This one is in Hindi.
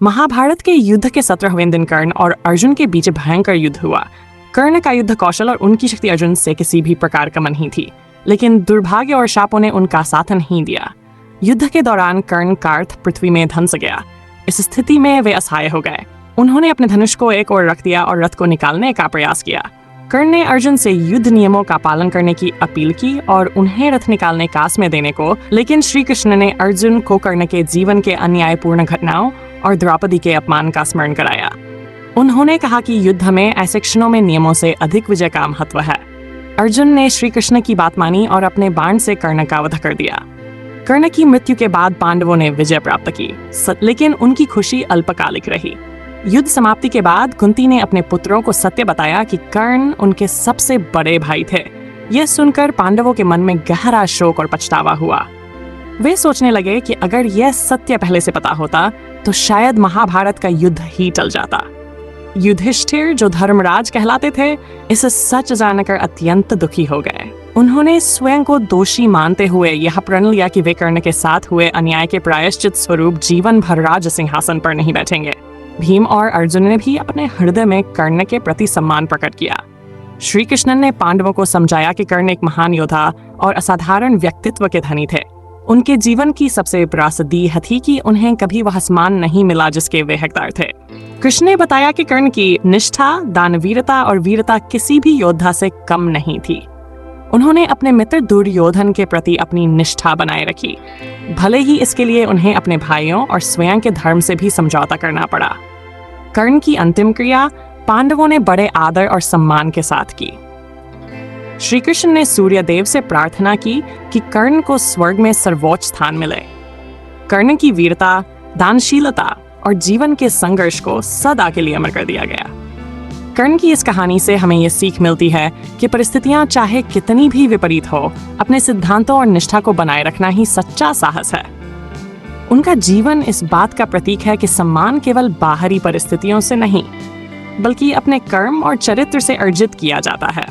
महाभारत के युद्ध के 17वें दिन कर्ण और अर्जुन के बीच भयंकर युद्ध हुआ। कर्ण का युद्ध कौशल और उनकी शक्ति अर्जुन से किसी भी प्रकार कम नहीं थी, लेकिन दुर्भाग्य और शापों ने उनका साथ नहीं दिया। युद्ध के दौरान कर्ण का अर्थ पृथ्वी में धंस गया। इस स्थिति में वे असहाय हो गए। उन्होंने अपने धनुष को एक ओर रख दिया और रथ को निकालने का प्रयास किया। कर्ण ने अर्जुन से युद्ध नियमों का पालन करने की अपील की और उन्हें रथ निकालने का आस में देने को, लेकिन श्री कृष्ण ने अर्जुन को कर्ण के जीवन के अन्यायपूर्ण घटनाओं और द्रौपदी के अपमान का स्मरण कराया। उन्होंने कहा कि युद्ध में ऐसे क्षणों में नियमों से अधिक विजय का महत्व है। अर्जुन ने श्री कृष्ण की बात मानी और अपने बाण से कर्ण का वध कर दिया। कर्ण की मृत्यु के बाद पांडवों ने विजय प्राप्त की, लेकिन उनकी खुशी अल्पकालिक रही। युद्ध समाप्ति के बाद कुंती ने अपने पुत्रों को सत्य बताया कि कर्ण उनके सबसे बड़े भाई थे। यह सुनकर पांडवों के मन में गहरा शोक और पछतावा हुआ। वे सोचने लगे कि अगर यह सत्य पहले से पता होता तो शायद महाभारत का युद्ध ही टल जाता। युधिष्ठिर, जो धर्मराज कहलाते थे, इस सच जानकर अत्यंत दुखी हो गए। उन्होंने स्वयं को दोषी मानते हुए यह प्रण लिया कि वे कर्ण के साथ हुए अन्याय के प्रायश्चित स्वरूप जीवन भर राज सिंहासन पर नहीं बैठेंगे। भीम और अर्जुन ने भी अपने हृदय में कर्ण के प्रति सम्मान प्रकट किया। श्री कृष्ण ने पांडवों को समझाया कि कर्ण एक महान योद्धा और असाधारण व्यक्तित्व के धनी थे। उनके जीवन की सबसे त्रासदी यह थी कि उन्हें कभी वह सम्मान नहीं मिला जिसके वे हकदार थे। कृष्ण ने बताया कि कर्ण की निष्ठा, दानवीरता और वीरता किसी भी योद्धा से कम नहीं थी। उन्होंने अपने मित्र दुर्योधन के प्रति अपनी निष्ठा बनाए रखी, भले ही इसके लिए उन्हें अपने भाइयों और स्वयं के धर्म से भी समझौता करना पड़ा। कर्ण की अंतिम क्रिया पांडवों ने बड़े आदर और सम्मान के साथ की। श्री कृष्ण ने सूर्यदेव से प्रार्थना की कि कर्ण को स्वर्ग में सर्वोच्च स्थान मिले। कर्ण की वीरता, दानशीलता और जीवन के संघर्ष को सदा के लिए अमर कर दिया गया। कर्ण की इस कहानी से हमें यह सीख मिलती है कि परिस्थितियां चाहे कितनी भी विपरीत हो, अपने सिद्धांतों और निष्ठा को बनाए रखना ही सच्चा साहस है। उनका जीवन इस बात का प्रतीक है कि सम्मान केवल बाहरी परिस्थितियों से नहीं, बल्कि अपने कर्म और चरित्र से अर्जित किया जाता है।